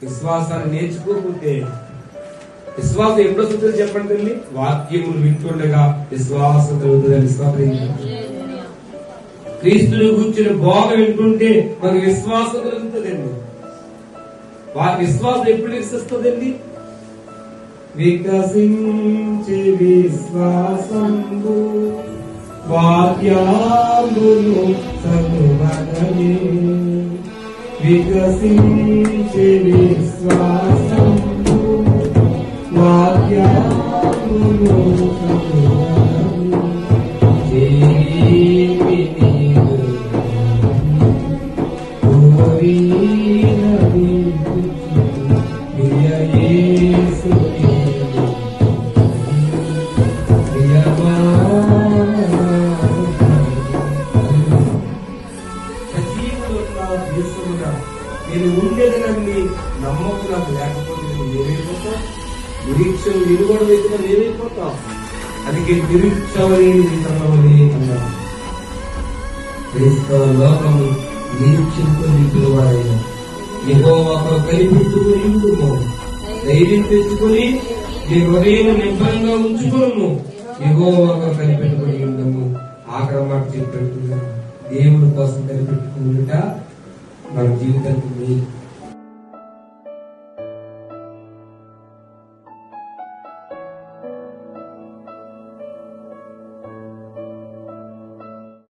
విశ్వాసాన్ని నేర్చుకోకపోతే, విశ్వాసం ఎప్పుడో వస్తుందో చెప్పండి తల్లి. వాక్యములు వింటుండగా విశ్వాసం కలుగుతుందని క్రీస్తుని కూర్చుని బోధ వింటుంటే మనకు విశ్వాసం కలుగుతుందండి. విశ్వాసం ఎప్పుడు వికసిస్తుందండి? వికసించే విశ్వాసంబు వాక్యాములు చదువగలే. వికసించే విశ్వాసంబు వాక్యాములు చదువగలే. నేను ఉండేదనండి నమ్మకం నాకు లేకపోతే నేను ఏమైపోతాం? నిరీక్షణ నిలువడమైతే ఏమైపోతాం? అందుకే నిరీక్షణి అన్నారు. లోకము నిరీక్షించుకుని పిలువారైన యెహోవా కనిపెట్టుకుని ఉండుము. ధైర్యం తెచ్చుకొని నీ హృదయం నింపంగా ఉంచుకోము. యెహోవా కనిపెట్టుకుని ఉండము. ఆఖరి మాట చెప్పేట్టుగా దేవుడి కోసం కనిపెట్టుకుంటా మన జీవితానికి